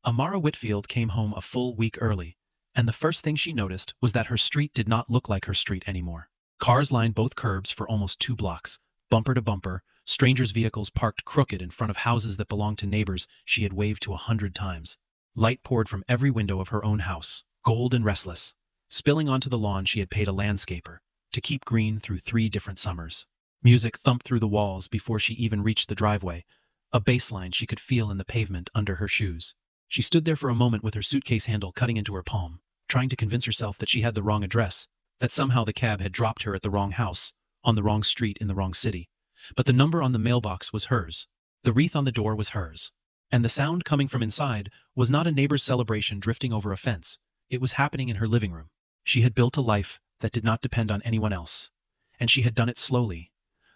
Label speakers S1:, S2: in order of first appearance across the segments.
S1: Amara Whitfield came home a full week early, and the first thing she noticed was that her street did not look like her street anymore. Cars lined both curbs for almost 2 blocks, bumper to bumper, strangers' vehicles parked crooked in front of houses that belonged to neighbors she had waved to 100 times. Light poured from every window of her own house, gold and restless, spilling onto the lawn she had paid a landscaper to keep green through 3 different summers. Music thumped through the walls before she even reached the driveway, a bass line she could feel in the pavement under her shoes. She stood there for a moment with her suitcase handle cutting into her palm, trying to convince herself that she had the wrong address, that somehow the cab had dropped her at the wrong house, on the wrong street in the wrong city. But the number on the mailbox was hers. The wreath on the door was hers. And the sound coming from inside was not a neighbor's celebration drifting over a fence. It was happening in her living room. She had built a life that did not depend on anyone else. And she had done it slowly,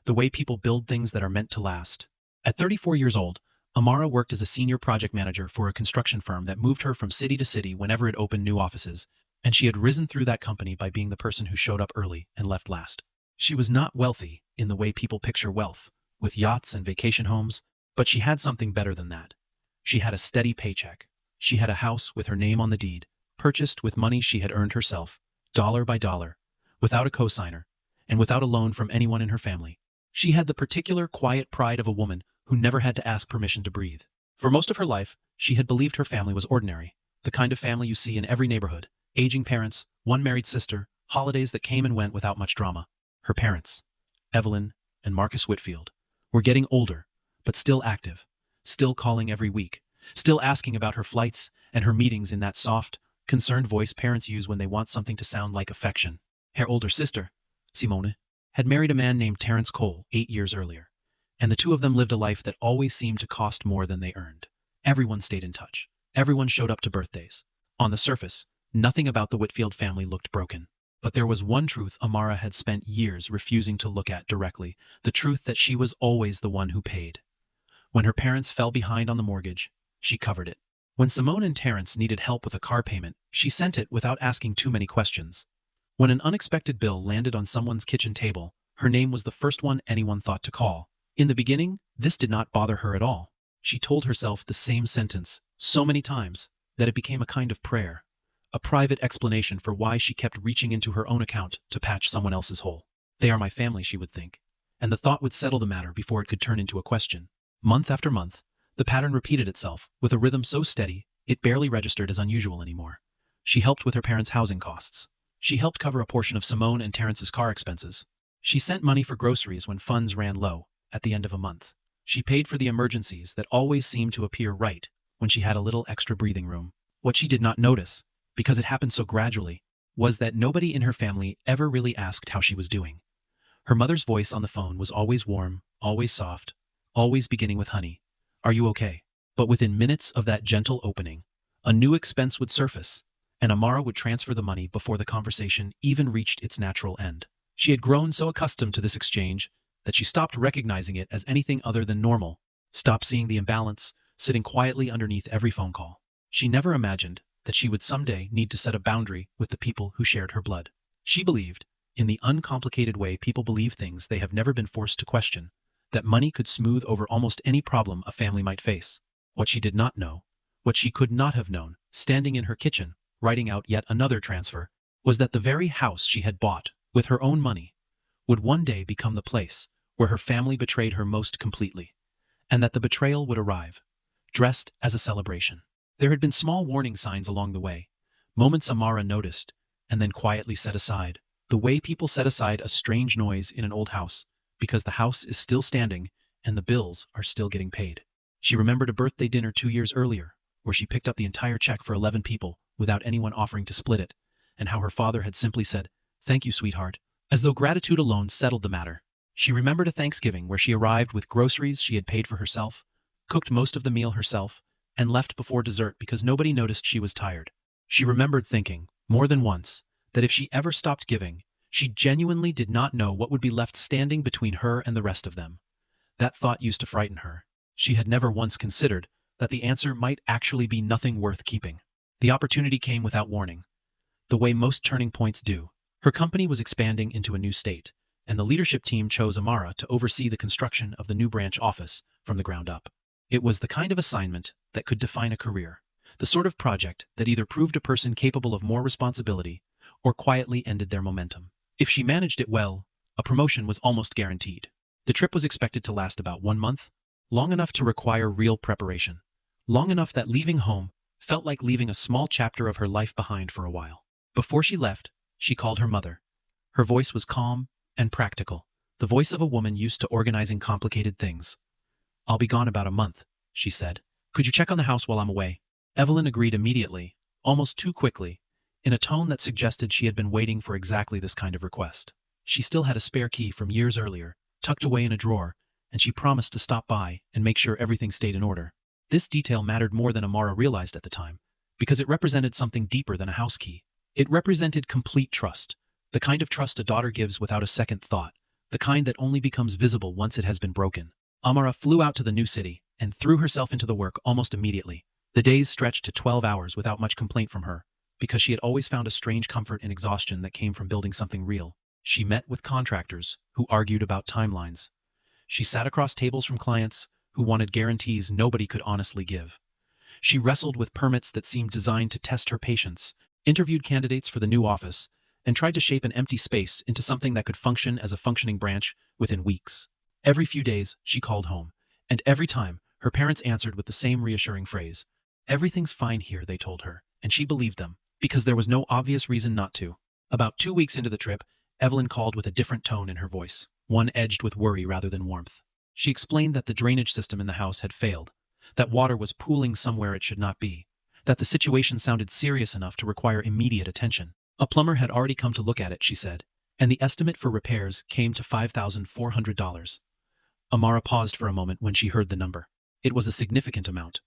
S1: the way people build things that are meant to last. At 34 years old, Amara worked as a senior project manager for a construction firm that moved her from city to city whenever it opened new offices, and she had risen through that company by being the person who showed up early and left last. She was not wealthy in the way people picture wealth, with yachts and vacation homes, but she had something better than that. She had a steady paycheck. She had a house with her name on the deed, purchased with money she had earned herself, dollar by dollar, without a cosigner, and without a loan from anyone in her family. She had the particular quiet pride of a woman who never had to ask permission to breathe. For most of her life, she had believed her family was ordinary, the kind of family you see in every neighborhood: aging parents, one married sister, holidays that came and went without much drama. Her parents, Evelyn and Marcus Whitfield, were getting older, but still active, still calling every week, still asking about her flights and her meetings in that soft, concerned voice parents use when they want something to sound like affection. Her older sister, Simone, had married a man named Terence Cole 8 years earlier, and the two of them lived a life that always seemed to cost more than they earned. Everyone stayed in touch. Everyone showed up to birthdays. On the surface, nothing about the Whitfield family looked broken. But there was one truth Amara had spent years refusing to look at directly, the truth that she was always the one who paid. When her parents fell behind on the mortgage, she covered it. When Simone and Terence needed help with a car payment, she sent it without asking too many questions. When an unexpected bill landed on someone's kitchen table, her name was the first one anyone thought to call. In the beginning, this did not bother her at all. She told herself the same sentence so many times that it became a kind of prayer, a private explanation for why she kept reaching into her own account to patch someone else's hole. They are my family, she would think, and the thought would settle the matter before it could turn into a question. Month after month, the pattern repeated itself, with a rhythm so steady, it barely registered as unusual anymore. She helped with her parents' housing costs. She helped cover a portion of Simone and Terence's car expenses. She sent money for groceries when funds ran low at the end of a month. She paid for the emergencies that always seemed to appear right when she had a little extra breathing room. What she did not notice, because it happened so gradually, was that nobody in her family ever really asked how she was doing. Her mother's voice on the phone was always warm, always soft, always beginning with "Honey, are you okay?" But within minutes of that gentle opening, a new expense would surface, and Amara would transfer the money before the conversation even reached its natural end. She had grown so accustomed to this exchange that she stopped recognizing it as anything other than normal, stopped seeing the imbalance, sitting quietly underneath every phone call. She never imagined that she would someday need to set a boundary with the people who shared her blood. She believed, in the uncomplicated way people believe things they have never been forced to question, that money could smooth over almost any problem a family might face. What she did not know, what she could not have known, standing in her kitchen, writing out yet another transfer, was that the very house she had bought with her own money would one day become the place where her family betrayed her most completely, and that the betrayal would arrive, dressed as a celebration. There had been small warning signs along the way, moments Amara noticed, and then quietly set aside, the way people set aside a strange noise in an old house, because the house is still standing and the bills are still getting paid. She remembered a birthday dinner 2 years earlier, where she picked up the entire check for 11 people without anyone offering to split it, and how her father had simply said, "Thank you, sweetheart," as though gratitude alone settled the matter. She remembered a Thanksgiving where she arrived with groceries she had paid for herself, cooked most of the meal herself, and left before dessert because nobody noticed she was tired. She remembered thinking, more than once, that if she ever stopped giving, she genuinely did not know what would be left standing between her and the rest of them. That thought used to frighten her. She had never once considered that the answer might actually be nothing worth keeping. The opportunity came without warning, the way most turning points do. Her company was expanding into a new state, and the leadership team chose Amara to oversee the construction of the new branch office from the ground up. It was the kind of assignment that could define a career, The sort of project that either proved a person capable of more responsibility or quietly ended their momentum. If she managed it well, a promotion was almost guaranteed. The trip was expected to last about 1 month, long enough to require real preparation, long enough that leaving home felt like leaving a small chapter of her life behind for a while. Before she left, she called her mother. Her voice was calm and practical, the voice of a woman used to organizing complicated things. "I'll be gone about a month," she said. "Could you check on the house while I'm away?" Evelyn agreed immediately, almost too quickly, in a tone that suggested she had been waiting for exactly this kind of request. She still had a spare key from years earlier, tucked away in a drawer, and she promised to stop by and make sure everything stayed in order. This detail mattered more than Amara realized at the time, because it represented something deeper than a house key. It represented complete trust, the kind of trust a daughter gives without a second thought, the kind that only becomes visible once it has been broken. Amara flew out to the new city and threw herself into the work almost immediately. The days stretched to 12 hours without much complaint from her, because she had always found a strange comfort in exhaustion that came from building something real. She met with contractors who argued about timelines. She sat across tables from clients who wanted guarantees nobody could honestly give. She wrestled with permits that seemed designed to test her patience, interviewed candidates for the new office, and tried to shape an empty space into something that could function as a functioning branch within weeks. Every few days, she called home, and every time, her parents answered with the same reassuring phrase. "Everything's fine here," they told her, and she believed them, because there was no obvious reason not to. About 2 weeks into the trip, Evelyn called with a different tone in her voice, one edged with worry rather than warmth. She explained that the drainage system in the house had failed, that water was pooling somewhere it should not be, that the situation sounded serious enough to require immediate attention. A plumber had already come to look at it, she said, and the estimate for repairs came to $5,400. Amara paused for a moment when she heard the number. It was a significant amount,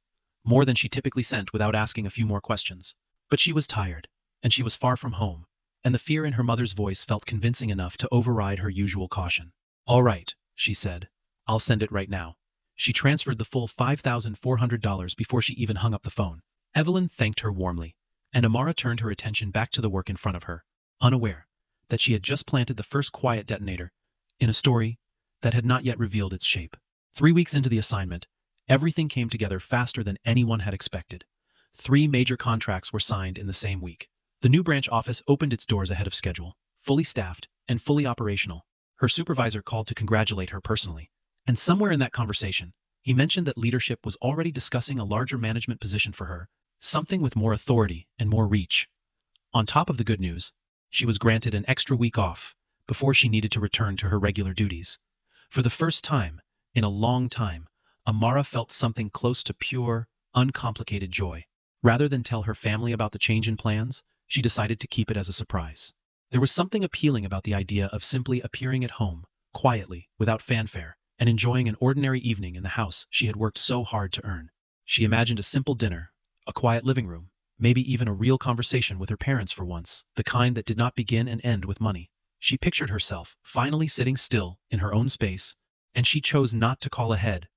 S1: more than she typically sent without asking a few more questions. But she was tired, and she was far from home, and the fear in her mother's voice felt convincing enough to override her usual caution. "All right," she said. "I'll send it right now." She transferred the full $5,400 before she even hung up the phone. Evelyn thanked her warmly, and Amara turned her attention back to the work in front of her, unaware that she had just planted the first quiet detonator in a story that had not yet revealed its shape. 3 weeks into the assignment, everything came together faster than anyone had expected. 3 major contracts were signed in the same week. The new branch office opened its doors ahead of schedule, fully staffed and fully operational. Her supervisor called to congratulate her personally, and somewhere in that conversation, he mentioned that leadership was already discussing a larger management position for her, something with more authority and more reach. On top of the good news, she was granted an extra week off before she needed to return to her regular duties. For the first time, in a long time, Amara felt something close to pure, uncomplicated joy. Rather than tell her family about the change in plans, she decided to keep it as a surprise. There was something appealing about the idea of simply appearing at home, quietly, without fanfare, and enjoying an ordinary evening in the house she had worked so hard to earn. She imagined a simple dinner, a quiet living room, maybe even a real conversation with her parents for once, the kind that did not begin and end with money. She pictured herself finally sitting still in her own space, and she chose not to call ahead,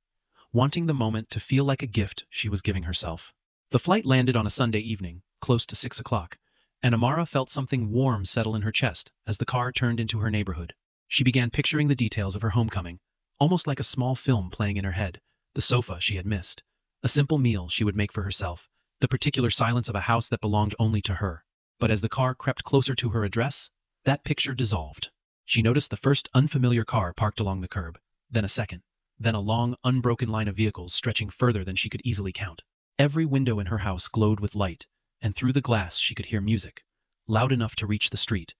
S1: wanting the moment to feel like a gift she was giving herself. The flight landed on a Sunday evening, close to 6 o'clock, and Amara felt something warm settle in her chest as the car turned into her neighborhood. She began picturing the details of her homecoming, almost like a small film playing in her head, the sofa she had missed, a simple meal she would make for herself, the particular silence of a house that belonged only to her. But as the car crept closer to her address, that picture dissolved. She noticed the first unfamiliar car parked along the curb, then a second, then a long, unbroken line of vehicles stretching further than she could easily count. Every window in her house glowed with light, and through the glass she could hear music, loud enough to reach the street,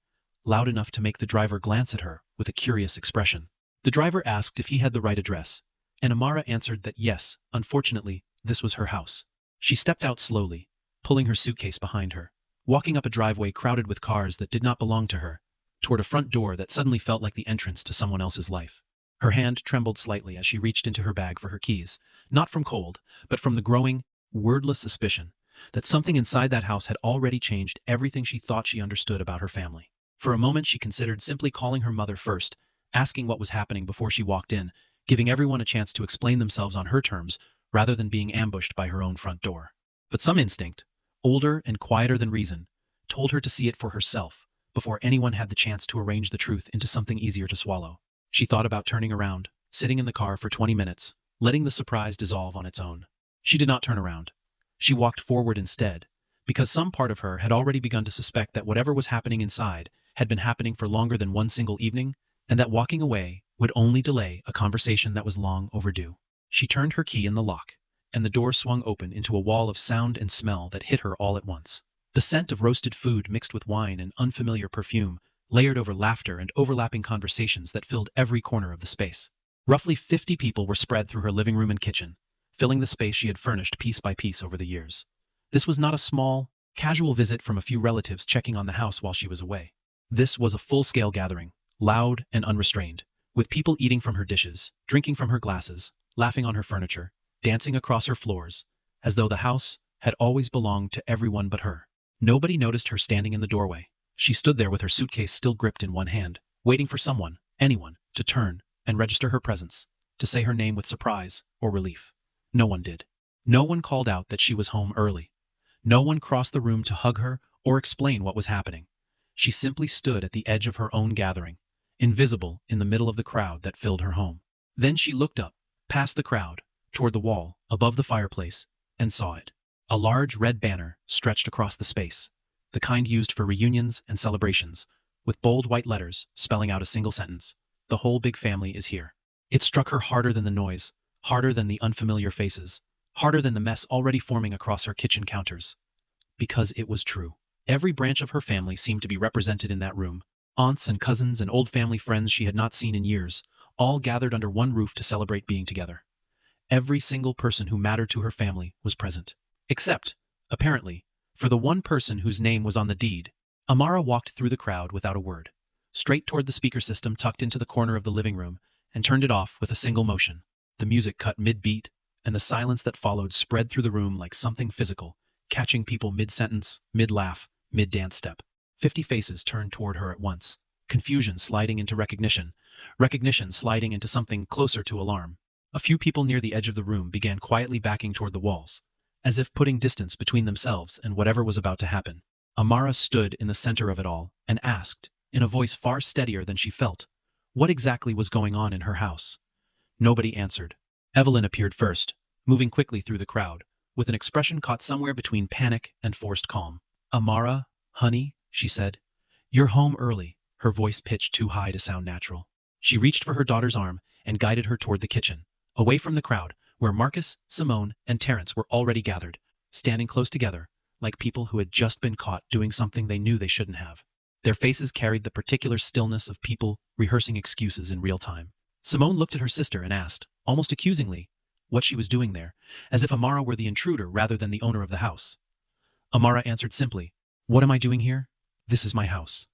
S1: loud enough to make the driver glance at her with a curious expression. The driver asked if he had the right address, and Amara answered that yes, unfortunately, this was her house. She stepped out slowly, pulling her suitcase behind her, walking up a driveway crowded with cars that did not belong to her, toward a front door that suddenly felt like the entrance to someone else's life. Her hand trembled slightly as she reached into her bag for her keys, not from cold, but from the growing, wordless suspicion that something inside that house had already changed everything she thought she understood about her family. For a moment she considered simply calling her mother first, asking what was happening before she walked in, giving everyone a chance to explain themselves on her terms rather than being ambushed by her own front door. But some instinct, older and quieter than reason, told her to see it for herself before anyone had the chance to arrange the truth into something easier to swallow. She thought about turning around, sitting in the car for 20 minutes, letting the surprise dissolve on its own. She did not turn around. She walked forward instead, because some part of her had already begun to suspect that whatever was happening inside had been happening for longer than one single evening, and that walking away would only delay a conversation that was long overdue. She turned her key in the lock, and the door swung open into a wall of sound and smell that hit her all at once. The scent of roasted food mixed with wine and unfamiliar perfume, layered over laughter and overlapping conversations that filled every corner of the space. Roughly 50 people were spread through her living room and kitchen, filling the space she had furnished piece by piece over the years. This was not a small, casual visit from a few relatives checking on the house while she was away. This was a full-scale gathering, loud and unrestrained, with people eating from her dishes, drinking from her glasses, laughing on her furniture, dancing across her floors, as though the house had always belonged to everyone but her. Nobody noticed her standing in the doorway. She stood there with her suitcase still gripped in one hand, waiting for someone, anyone, to turn and register her presence, to say her name with surprise or relief. No one did. No one called out that she was home early. No one crossed the room to hug her or explain what was happening. She simply stood at the edge of her own gathering, invisible in the middle of the crowd that filled her home. Then she looked up, past the crowd, toward the wall, above the fireplace, and saw it. A large red banner stretched across the space, the kind used for reunions and celebrations, with bold white letters spelling out a single sentence: "The whole big family is here." It struck her harder than the noise, harder than the unfamiliar faces, harder than the mess already forming across her kitchen counters. Because it was true. Every branch of her family seemed to be represented in that room. Aunts and cousins and old family friends she had not seen in years, all gathered under one roof to celebrate being together. Every single person who mattered to her family was present. Except, apparently, for the one person whose name was on the deed. Amara walked through the crowd without a word, straight toward the speaker system tucked into the corner of the living room, and turned it off with a single motion. The music cut mid-beat, and the silence that followed spread through the room like something physical, catching people mid-sentence, mid-laugh, mid-dance step. 50 faces turned toward her at once, confusion sliding into recognition, recognition sliding into something closer to alarm. A few people near the edge of the room began quietly backing toward the walls, as if putting distance between themselves and whatever was about to happen. Amara stood in the center of it all and asked, in a voice far steadier than she felt, what exactly was going on in her house. Nobody answered. Evelyn appeared first, moving quickly through the crowd, with an expression caught somewhere between panic and forced calm. "Amara, honey," she said. "You're home early," her voice pitched too high to sound natural. She reached for her daughter's arm and guided her toward the kitchen, away from the crowd, where Marcus, Simone, and Terence were already gathered, standing close together, like people who had just been caught doing something they knew they shouldn't have. Their faces carried the particular stillness of people rehearsing excuses in real time. Simone looked at her sister and asked, almost accusingly, what she was doing there, as if Amara were the intruder rather than the owner of the house. Amara answered simply, "What am I doing here? This is my house."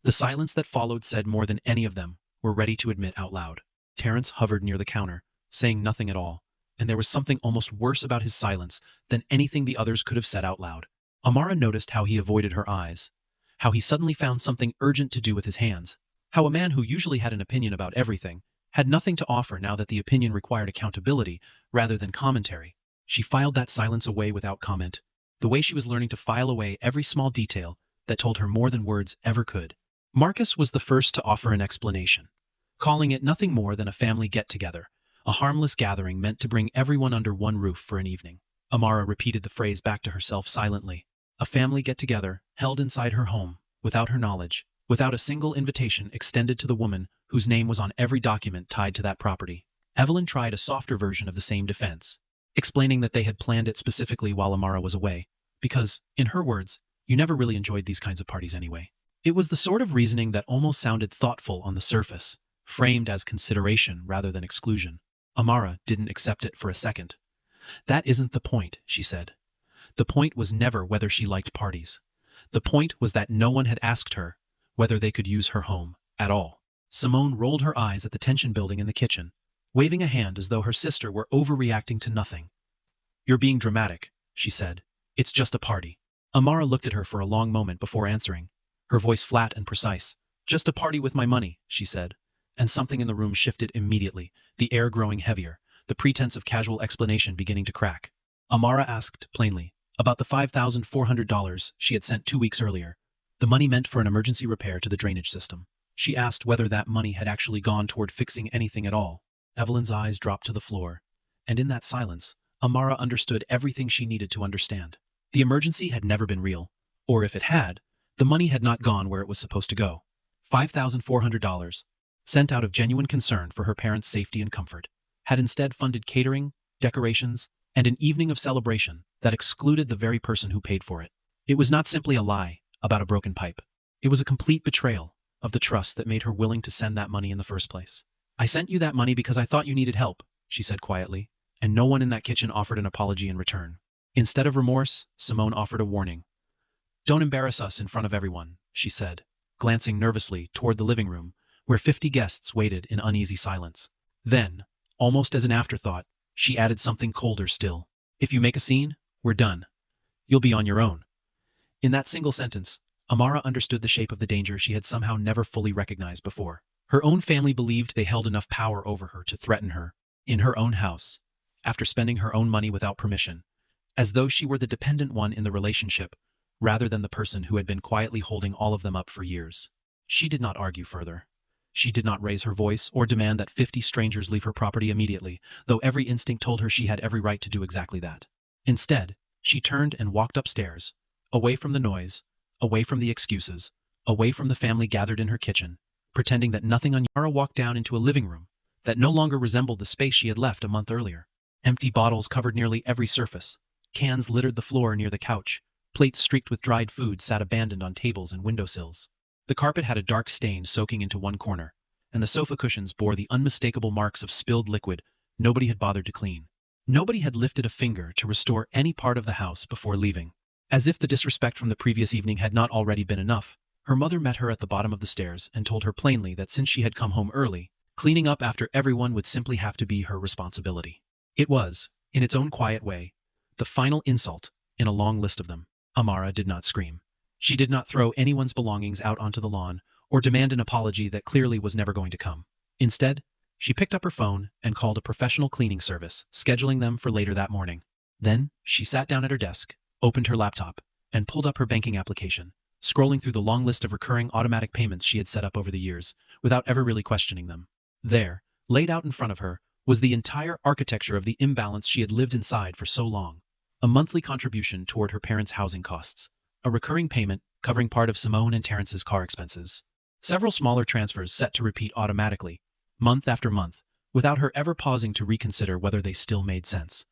S1: The silence that followed said more than any of them were ready to admit out loud. Terence hovered near the counter, saying nothing at all, and there was something almost worse about his silence than anything the others could have said out loud. Amara noticed how he avoided her eyes, how he suddenly found something urgent to do with his hands, how a man who usually had an opinion about everything had nothing to offer now that the opinion required accountability rather than commentary. She filed that silence away without comment, the way she was learning to file away every small detail that told her more than words ever could. Marcus was the first to offer an explanation, calling it nothing more than a family get-together, a harmless gathering meant to bring everyone under one roof for an evening. Amara repeated the phrase back to herself silently. A family get-together, held inside her home, without her knowledge, without a single invitation extended to the woman whose name was on every document tied to that property. Evelyn tried a softer version of the same defense, explaining that they had planned it specifically while Amara was away, because, in her words, you never really enjoyed these kinds of parties anyway. It was the sort of reasoning that almost sounded thoughtful on the surface, framed as consideration rather than exclusion. Amara didn't accept it for a second. "That isn't the point," she said. The point was never whether she liked parties. The point was that no one had asked her whether they could use her home at all. Simone rolled her eyes at the tension building in the kitchen, waving a hand as though her sister were overreacting to nothing. "You're being dramatic," she said. "It's just a party." Amara looked at her for a long moment before answering, her voice flat and precise. "Just a party with my money," she said, and something in the room shifted immediately, the air growing heavier, the pretense of casual explanation beginning to crack. Amara asked, plainly, about the $5,400 she had sent 2 weeks earlier, the money meant for an emergency repair to the drainage system. She asked whether that money had actually gone toward fixing anything at all. Evelyn's eyes dropped to the floor, and in that silence, Amara understood everything she needed to understand. The emergency had never been real, or if it had, the money had not gone where it was supposed to go. $5,400, sent out of genuine concern for her parents' safety and comfort, had instead funded catering, decorations, and an evening of celebration that excluded the very person who paid for it. It was not simply a lie about a broken pipe. It was a complete betrayal of the trust that made her willing to send that money in the first place. "I sent you that money because I thought you needed help," she said quietly, and no one in that kitchen offered an apology in return. Instead of remorse, Simone offered a warning. "Don't embarrass us in front of everyone," she said, glancing nervously toward the living room, where 50 guests waited in uneasy silence. Then, almost as an afterthought, she added something colder still. "If you make a scene, we're done. You'll be on your own." In that single sentence, Amara understood the shape of the danger she had somehow never fully recognized before. Her own family believed they held enough power over her to threaten her, in her own house, after spending her own money without permission, as though she were the dependent one in the relationship, rather than the person who had been quietly holding all of them up for years. She did not argue further. She did not raise her voice or demand that 50 strangers leave her property immediately, though every instinct told her she had every right to do exactly that. Instead, she turned and walked upstairs, away from the noise, away from the excuses, away from the family gathered in her kitchen, pretending that nothing unusual. Amara walked down into a living room that no longer resembled the space she had left a month earlier. Empty bottles covered nearly every surface. Cans littered the floor near the couch. Plates streaked with dried food sat abandoned on tables and windowsills. The carpet had a dark stain soaking into one corner, and the sofa cushions bore the unmistakable marks of spilled liquid nobody had bothered to clean. Nobody had lifted a finger to restore any part of the house before leaving. As if the disrespect from the previous evening had not already been enough, her mother met her at the bottom of the stairs and told her plainly that since she had come home early, cleaning up after everyone would simply have to be her responsibility. It was, in its own quiet way, the final insult in a long list of them. Amara did not scream. She did not throw anyone's belongings out onto the lawn or demand an apology that clearly was never going to come. Instead, she picked up her phone and called a professional cleaning service, scheduling them for later that morning. Then, she sat down at her desk, opened her laptop, and pulled up her banking application, scrolling through the long list of recurring automatic payments she had set up over the years, without ever really questioning them. There, laid out in front of her, was the entire architecture of the imbalance she had lived inside for so long. A monthly contribution toward her parents' housing costs, a recurring payment covering part of Simone and Terrence's car expenses, several smaller transfers set to repeat automatically, month after month, without her ever pausing to reconsider whether they still made sense.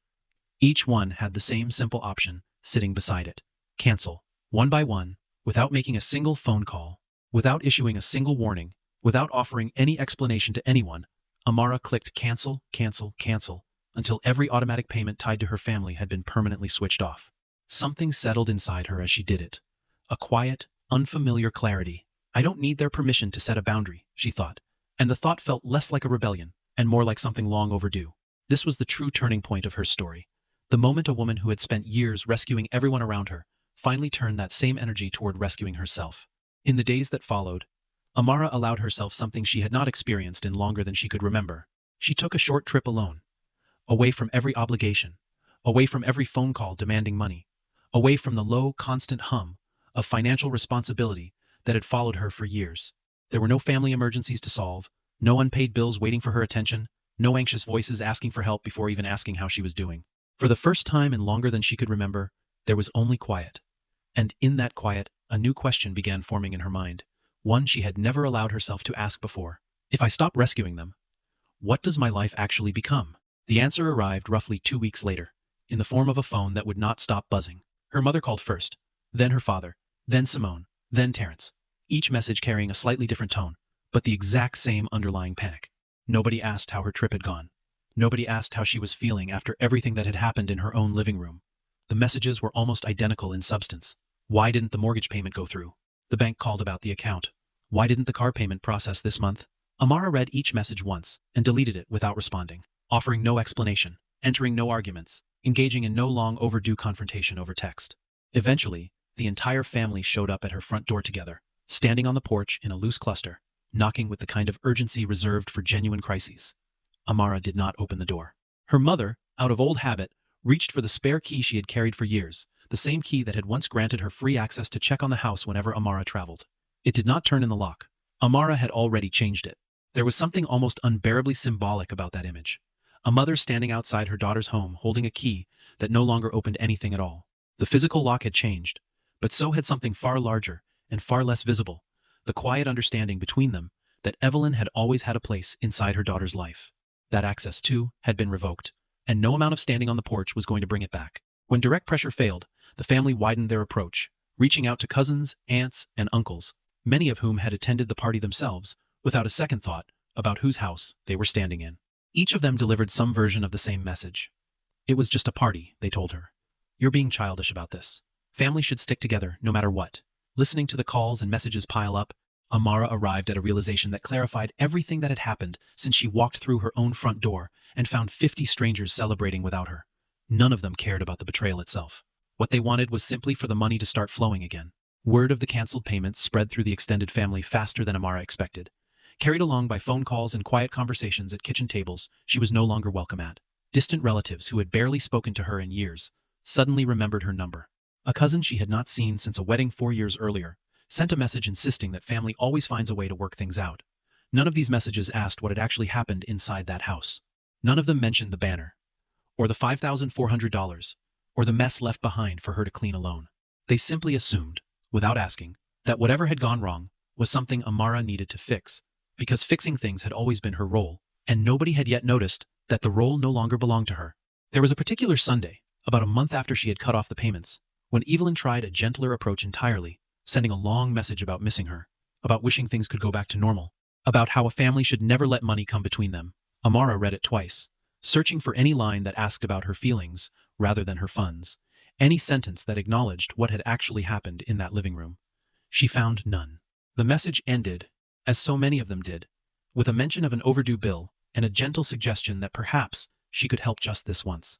S1: Each one had the same simple option sitting beside it: cancel, one by one, without making a single phone call, without issuing a single warning, without offering any explanation to anyone. Amara clicked cancel, cancel, cancel, until every automatic payment tied to her family had been permanently switched off. Something settled inside her as she did it. A quiet, unfamiliar clarity. "I don't need their permission to set a boundary," she thought, and the thought felt less like a rebellion and more like something long overdue. This was the true turning point of her story. The moment a woman who had spent years rescuing everyone around her finally turned that same energy toward rescuing herself. In the days that followed, Amara allowed herself something she had not experienced in longer than she could remember. She took a short trip alone, away from every obligation, away from every phone call demanding money, away from the low, constant hum of financial responsibility that had followed her for years. There were no family emergencies to solve, no unpaid bills waiting for her attention, no anxious voices asking for help before even asking how she was doing. For the first time in longer than she could remember, there was only quiet. And in that quiet, a new question began forming in her mind, one she had never allowed herself to ask before. If I stop rescuing them, what does my life actually become? The answer arrived roughly 2 weeks later, in the form of a phone that would not stop buzzing. Her mother called first, then her father, then Simone, then Terrence, each message carrying a slightly different tone, but the exact same underlying panic. Nobody asked how her trip had gone. Nobody asked how she was feeling after everything that had happened in her own living room. The messages were almost identical in substance. Why didn't the mortgage payment go through? The bank called about the account. Why didn't the car payment process this month? Amara read each message once and deleted it without responding, offering no explanation, entering no arguments, engaging in no long overdue confrontation over text. Eventually, the entire family showed up at her front door together, standing on the porch in a loose cluster, knocking with the kind of urgency reserved for genuine crises. Amara did not open the door. Her mother, out of old habit, reached for the spare key she had carried for years, the same key that had once granted her free access to check on the house whenever Amara traveled. It did not turn in the lock. Amara had already changed it. There was something almost unbearably symbolic about that image. A mother standing outside her daughter's home holding a key that no longer opened anything at all. The physical lock had changed, but so had something far larger and far less visible, the quiet understanding between them that Evelyn had always had a place inside her daughter's life. That access, too, had been revoked, and no amount of standing on the porch was going to bring it back. When direct pressure failed, the family widened their approach, reaching out to cousins, aunts, and uncles, many of whom had attended the party themselves, without a second thought about whose house they were standing in. Each of them delivered some version of the same message. It was just a party, they told her. You're being childish about this. Family should stick together no matter what. Listening to the calls and messages pile up, Amara arrived at a realization that clarified everything that had happened since she walked through her own front door and found 50 strangers celebrating without her. None of them cared about the betrayal itself. What they wanted was simply for the money to start flowing again. Word of the canceled payments spread through the extended family faster than Amara expected. Carried along by phone calls and quiet conversations at kitchen tables she was no longer welcome at. Distant relatives who had barely spoken to her in years suddenly remembered her number. A cousin she had not seen since a wedding 4 years earlier sent a message insisting that family always finds a way to work things out. None of these messages asked what had actually happened inside that house. None of them mentioned the banner, or the $5,400, or the mess left behind for her to clean alone. They simply assumed, without asking, that whatever had gone wrong was something Amara needed to fix, because fixing things had always been her role, and nobody had yet noticed that the role no longer belonged to her. There was a particular Sunday, about a month after she had cut off the payments, when Evelyn tried a gentler approach entirely, sending a long message about missing her, about wishing things could go back to normal, about how a family should never let money come between them. Amara read it twice, searching for any line that asked about her feelings rather than her funds, any sentence that acknowledged what had actually happened in that living room. She found none. The message ended, as so many of them did, with a mention of an overdue bill and a gentle suggestion that perhaps she could help just this once.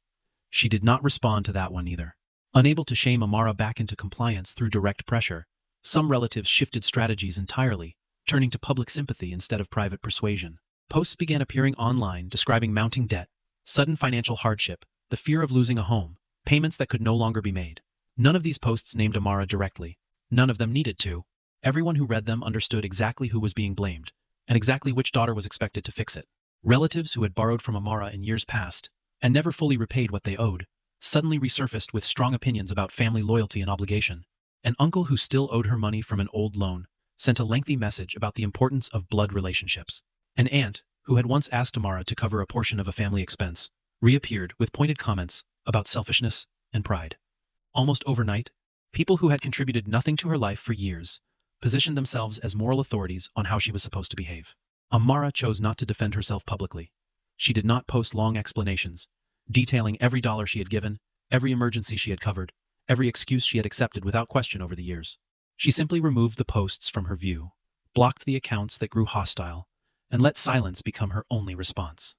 S1: She did not respond to that one either. Unable to shame Amara back into compliance through direct pressure, some relatives shifted strategies entirely, turning to public sympathy instead of private persuasion. Posts began appearing online describing mounting debt, sudden financial hardship, the fear of losing a home, payments that could no longer be made. None of these posts named Amara directly. None of them needed to. Everyone who read them understood exactly who was being blamed, and exactly which daughter was expected to fix it. Relatives who had borrowed from Amara in years past, and never fully repaid what they owed, suddenly resurfaced with strong opinions about family loyalty and obligation. An uncle who still owed her money from an old loan sent a lengthy message about the importance of blood relationships. An aunt, who had once asked Amara to cover a portion of a family expense, reappeared with pointed comments about selfishness and pride. Almost overnight, people who had contributed nothing to her life for years positioned themselves as moral authorities on how she was supposed to behave. Amara chose not to defend herself publicly. She did not post long explanations, detailing every dollar she had given, every emergency she had covered, every excuse she had accepted without question over the years. She simply removed the posts from her view, blocked the accounts that grew hostile, and let silence become her only response.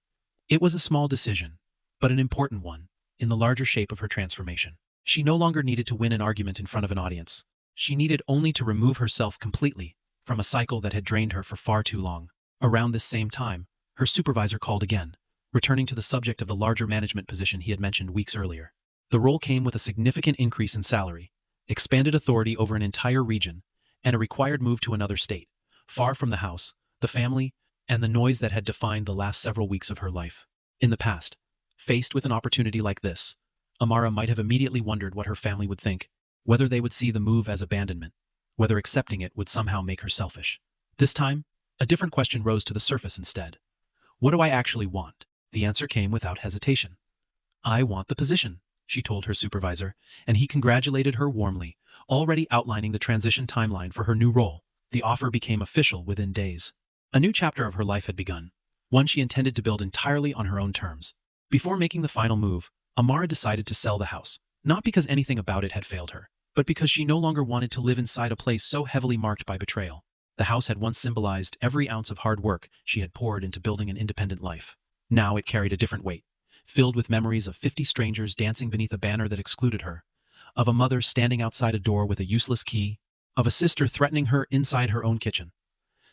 S1: It was a small decision, but an important one, in the larger shape of her transformation. She no longer needed to win an argument in front of an audience. She needed only to remove herself completely from a cycle that had drained her for far too long. Around this same time, her supervisor called again, returning to the subject of the larger management position he had mentioned weeks earlier. The role came with a significant increase in salary, expanded authority over an entire region, and a required move to another state, far from the house, the family, and the noise that had defined the last several weeks of her life. In the past, faced with an opportunity like this, Amara might have immediately wondered what her family would think, whether they would see the move as abandonment, whether accepting it would somehow make her selfish. This time, a different question rose to the surface instead. What do I actually want? The answer came without hesitation. I want the position, she told her supervisor, and he congratulated her warmly, already outlining the transition timeline for her new role. The offer became official within days. A new chapter of her life had begun, one she intended to build entirely on her own terms. Before making the final move, Amara decided to sell the house, not because anything about it had failed her, but because she no longer wanted to live inside a place so heavily marked by betrayal. The house had once symbolized every ounce of hard work she had poured into building an independent life. Now it carried a different weight, filled with memories of 50 strangers dancing beneath a banner that excluded her, of a mother standing outside a door with a useless key, of a sister threatening her inside her own kitchen.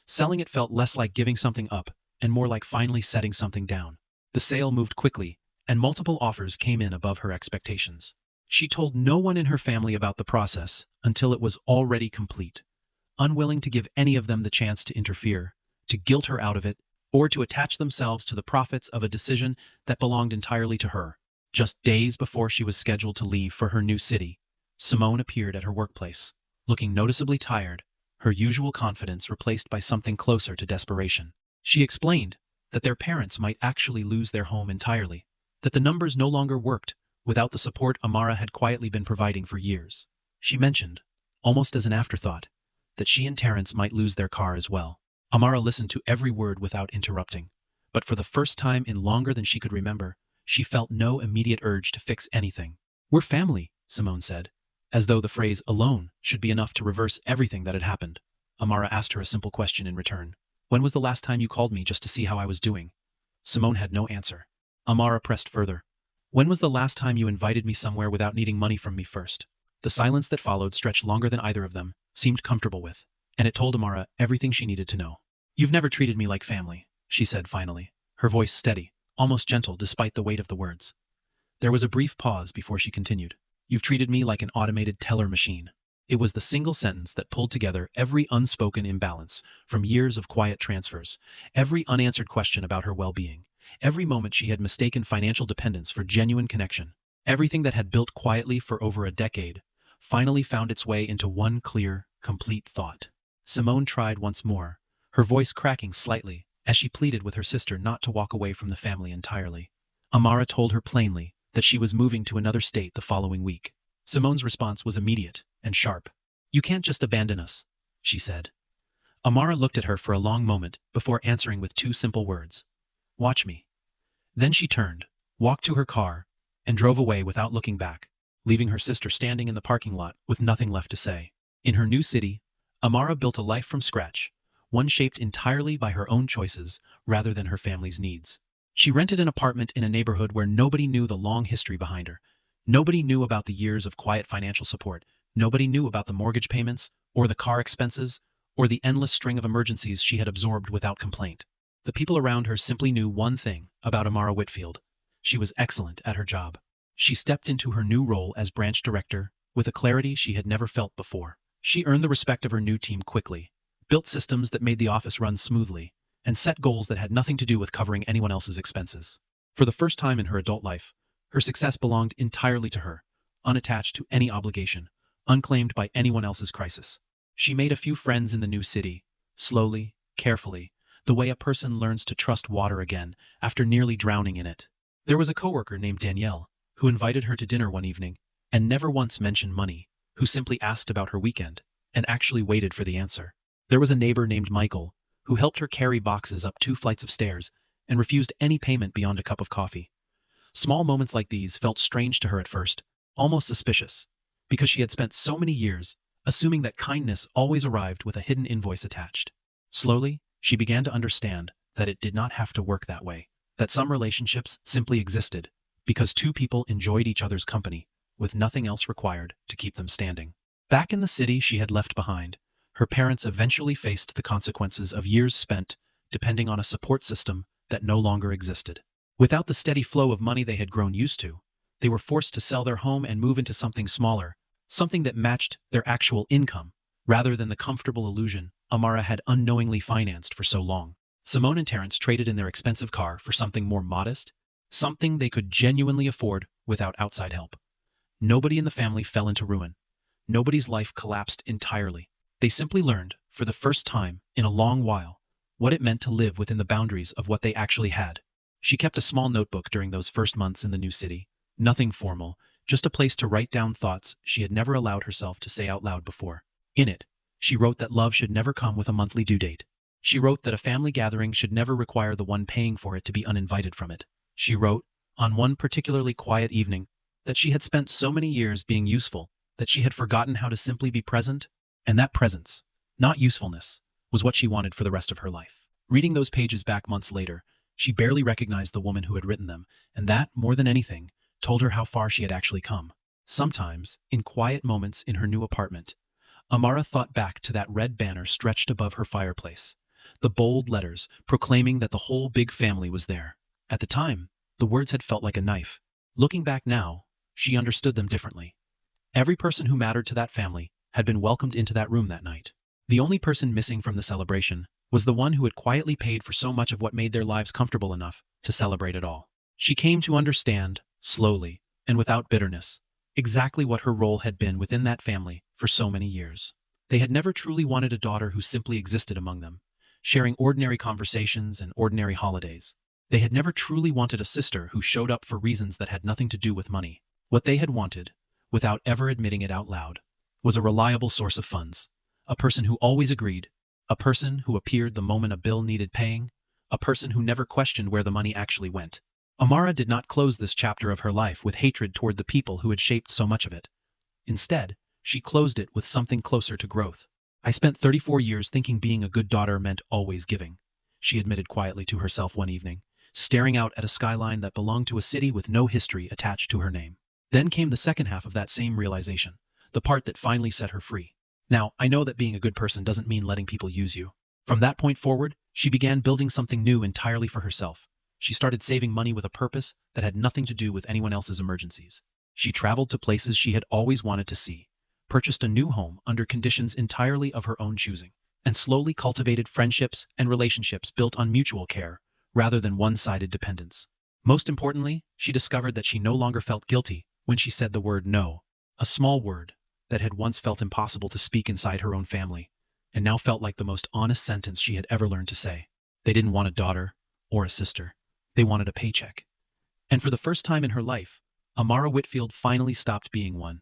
S1: Selling it felt less like giving something up and more like finally setting something down. The sale moved quickly, and multiple offers came in above her expectations. She told no one in her family about the process until it was already complete, unwilling to give any of them the chance to interfere, to guilt her out of it, or to attach themselves to the profits of a decision that belonged entirely to her. Just days before she was scheduled to leave for her new city, Simone appeared at her workplace, looking noticeably tired, her usual confidence replaced by something closer to desperation. She explained that their parents might actually lose their home entirely, that the numbers no longer worked without the support Amara had quietly been providing for years. She mentioned, almost as an afterthought, that she and Terence might lose their car as well. Amara listened to every word without interrupting, but for the first time in longer than she could remember, she felt no immediate urge to fix anything. "We're family," Simone said, as though the phrase alone should be enough to reverse everything that had happened. Amara asked her a simple question in return. "When was the last time you called me just to see how I was doing?" Simone had no answer. Amara pressed further. "When was the last time you invited me somewhere without needing money from me first?" The silence that followed stretched longer than either of them seemed comfortable with, and it told Amara everything she needed to know. "You've never treated me like family," she said finally, her voice steady, almost gentle despite the weight of the words. There was a brief pause before she continued. "You've treated me like an automated teller machine." It was the single sentence that pulled together every unspoken imbalance from years of quiet transfers, every unanswered question about her well-being, every moment she had mistaken financial dependence for genuine connection. Everything that had built quietly for over a decade finally found its way into one clear, complete thought. Simone tried once more, her voice cracking slightly as she pleaded with her sister not to walk away from the family entirely. Amara told her plainly that she was moving to another state the following week. Simone's response was immediate and sharp. "You can't just abandon us," she said. Amara looked at her for a long moment before answering with two simple words. "Watch me." Then she turned, walked to her car, and drove away without looking back, leaving her sister standing in the parking lot with nothing left to say. In her new city, Amara built a life from scratch, one shaped entirely by her own choices rather than her family's needs. She rented an apartment in a neighborhood where nobody knew the long history behind her. Nobody knew about the years of quiet financial support. Nobody knew about the mortgage payments, or the car expenses, or the endless string of emergencies she had absorbed without complaint. The people around her simply knew one thing about Amara Whitfield. She was excellent at her job. She stepped into her new role as branch director with a clarity she had never felt before. She earned the respect of her new team quickly, built systems that made the office run smoothly, and set goals that had nothing to do with covering anyone else's expenses. For the first time in her adult life, her success belonged entirely to her, unattached to any obligation, unclaimed by anyone else's crisis. She made a few friends in the new city, slowly, carefully, the way a person learns to trust water again after nearly drowning in it. There was a coworker named Danielle, who invited her to dinner one evening, and never once mentioned money, who simply asked about her weekend, and actually waited for the answer. There was a neighbor named Michael, who helped her carry boxes up 2 flights of stairs, and refused any payment beyond a cup of coffee. Small moments like these felt strange to her at first, almost suspicious, because she had spent so many years assuming that kindness always arrived with a hidden invoice attached. Slowly, she began to understand that it did not have to work that way, that some relationships simply existed because two people enjoyed each other's company, with nothing else required to keep them standing. Back in the city she had left behind, her parents eventually faced the consequences of years spent depending on a support system that no longer existed. Without the steady flow of money they had grown used to, they were forced to sell their home and move into something smaller, something that matched their actual income, rather than the comfortable illusion Amara had unknowingly financed for so long. Simone and Terence traded in their expensive car for something more modest, something they could genuinely afford without outside help. Nobody in the family fell into ruin. Nobody's life collapsed entirely. They simply learned, for the first time in a long while, what it meant to live within the boundaries of what they actually had. She kept a small notebook during those first months in the new city. Nothing formal, just a place to write down thoughts she had never allowed herself to say out loud before. In it, she wrote that love should never come with a monthly due date. She wrote that a family gathering should never require the one paying for it to be uninvited from it. She wrote, on one particularly quiet evening, that she had spent so many years being useful that she had forgotten how to simply be present, and that presence, not usefulness, was what she wanted for the rest of her life. Reading those pages back months later, she barely recognized the woman who had written them, and that, more than anything, told her how far she had actually come. Sometimes, in quiet moments in her new apartment, Amara thought back to that red banner stretched above her fireplace, the bold letters proclaiming that the whole big family was there. At the time, the words had felt like a knife. Looking back now, she understood them differently. Every person who mattered to that family had been welcomed into that room that night. The only person missing from the celebration was the one who had quietly paid for so much of what made their lives comfortable enough to celebrate it all. She came to understand, slowly, and without bitterness, exactly what her role had been within that family for so many years. They had never truly wanted a daughter who simply existed among them, sharing ordinary conversations and ordinary holidays. They had never truly wanted a sister who showed up for reasons that had nothing to do with money. What they had wanted, without ever admitting it out loud, was a reliable source of funds, a person who always agreed, a person who appeared the moment a bill needed paying, a person who never questioned where the money actually went. Amara did not close this chapter of her life with hatred toward the people who had shaped so much of it. Instead, she closed it with something closer to growth. I spent 34 years thinking being a good daughter meant always giving, she admitted quietly to herself one evening, staring out at a skyline that belonged to a city with no history attached to her name. Then came the second half of that same realization, the part that finally set her free. Now, I know that being a good person doesn't mean letting people use you. From that point forward, she began building something new entirely for herself. She started saving money with a purpose that had nothing to do with anyone else's emergencies. She traveled to places she had always wanted to see, purchased a new home under conditions entirely of her own choosing, and slowly cultivated friendships and relationships built on mutual care rather than one-sided dependence. Most importantly, she discovered that she no longer felt guilty when she said the word no, a small word that had once felt impossible to speak inside her own family, and now felt like the most honest sentence she had ever learned to say. They didn't want a daughter or a sister. They wanted a paycheck. And for the first time in her life, Amara Whitfield finally stopped being one.